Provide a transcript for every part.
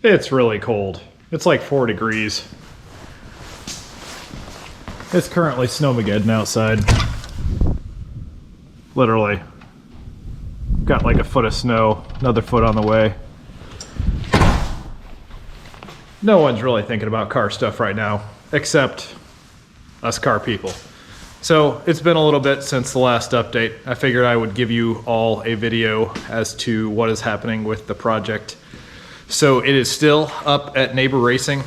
It's really cold. It's like 4 degrees. It's currently snowmageddon outside. Literally. Got like a foot of snow, another foot on the way. No one's really thinking about car stuff right now, except us car people. So it's been a little bit since the last update. I figured I would give you all a video as to what is happening with the project. So it is still up at Neighbor Racing.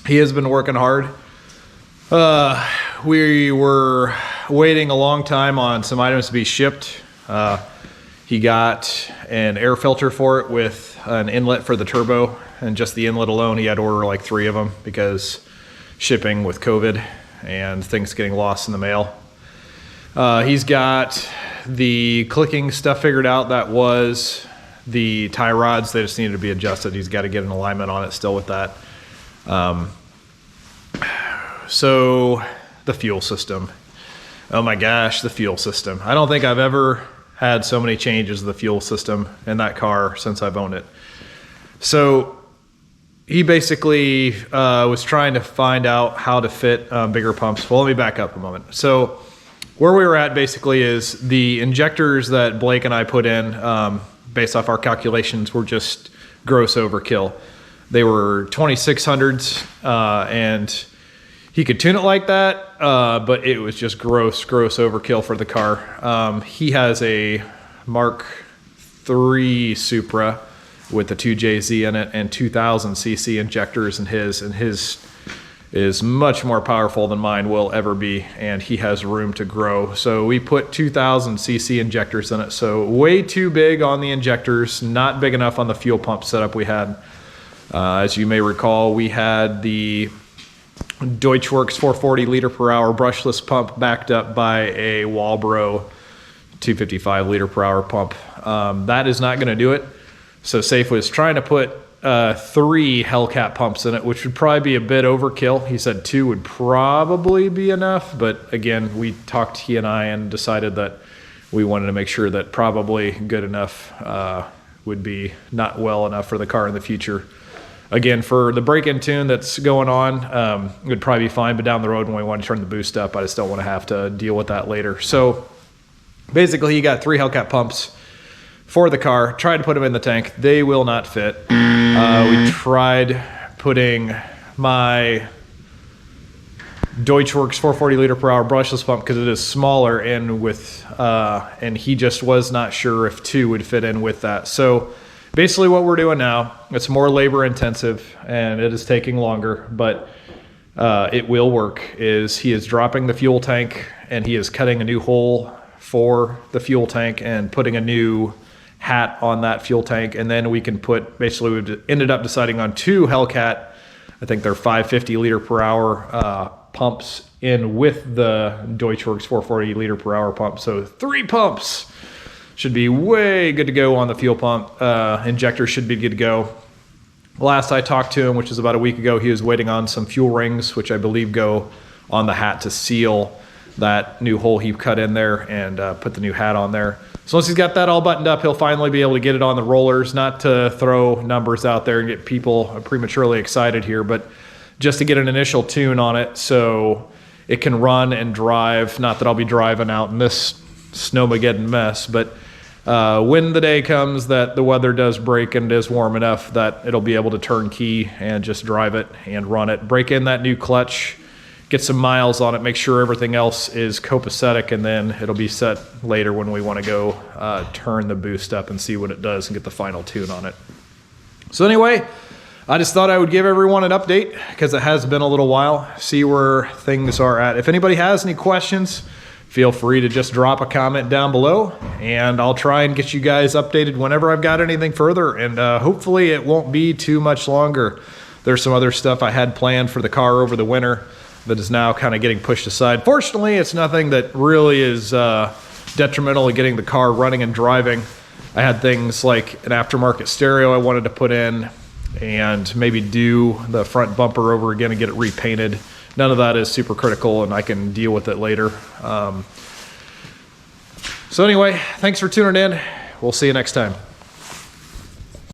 He has been working hard. We were waiting a long time on some items to be shipped. He got an air filter for it with an inlet for the turbo, and just the inlet alone, he had to order like 3 of them because shipping with COVID and things getting lost in the mail. He's got the clicking stuff figured out. That was the tie rods. They just needed to be adjusted. He's got to get an alignment on it still with that. So the fuel system. Oh my gosh, the fuel system. I don't think I've ever had so many changes to the fuel system in that car since I've owned it. So he basically was trying to find out how to fit bigger pumps. Well, let me back up a moment. So where we were at basically is the injectors that Blake and I put in based off our calculations were just gross overkill. They were 2600s and he could tune it like that, but it was just gross overkill for the car. He has a Mark III Supra with the 2JZ in it and 2000 cc injectors in his, and his is much more powerful than mine will ever be, and he has room to grow. So we put 2000 cc injectors in it, so way too big on the injectors, not big enough on the fuel pump setup we had. As you may recall, we had the Deutschwerks 440 liter per hour brushless pump backed up by a Walbro 255 liter per hour pump. That is not going to do it. So Safe was trying to put 3 Hellcat pumps in it, which would probably be a bit overkill. He said 2 would probably be enough, but again, we talked, he and I, and decided that we wanted to make sure that probably good enough would be not well enough for the car in the future. Again, for the break-in tune that's going on, it would probably be fine, but down the road when we want to turn the boost up, I just don't want to have to deal with that later. So basically, you got 3 Hellcat pumps for the car. Tried to put them in the tank. They will not fit. We tried putting my Deutschwerks 440 liter per hour brushless pump because it is smaller in with, and he just was not sure if 2 would fit in with that. So basically what we're doing now, it's more labor intensive and it is taking longer, but it will work, is he is dropping the fuel tank and he is cutting a new hole for the fuel tank and putting a new hat on that fuel tank, and then we can put, basically we've ended up deciding on 2 Hellcat, I think they're 550 liter per hour pumps in with the Deutschwerks 440 liter per hour pump. So 3 pumps should be way good to go on the fuel pump. Injector should be good to go. Last I talked to him, which was about a week ago, he was waiting on some fuel rings, which I believe go on the hat to seal that new hole he cut in there and put the new hat on there. So once he's got that all buttoned up, he'll finally be able to get it on the rollers, not to throw numbers out there and get people prematurely excited here, but just to get an initial tune on it so it can run and drive. Not that I'll be driving out in this snowmageddon mess, but when the day comes that the weather does break and it is warm enough that it'll be able to turn key and just drive it and run it. Break in that new clutch, get some miles on it, make sure everything else is copacetic, and then it'll be set later when we want to go turn the boost up and see what it does and get the final tune on it. So anyway, I just thought I would give everyone an update because it has been a little while, see where things are at. If anybody has any questions, feel free to just drop a comment down below, and I'll try and get you guys updated whenever I've got anything further, and hopefully it won't be too much longer. There's some other stuff I had planned for the car over the winter that is now kind of getting pushed aside. Fortunately, it's nothing that really is detrimental to getting the car running and driving. I had things like an aftermarket stereo I wanted to put in and maybe do the front bumper over again and get it repainted. None of that is super critical and I can deal with it later. So anyway, thanks for tuning in. We'll see you next time.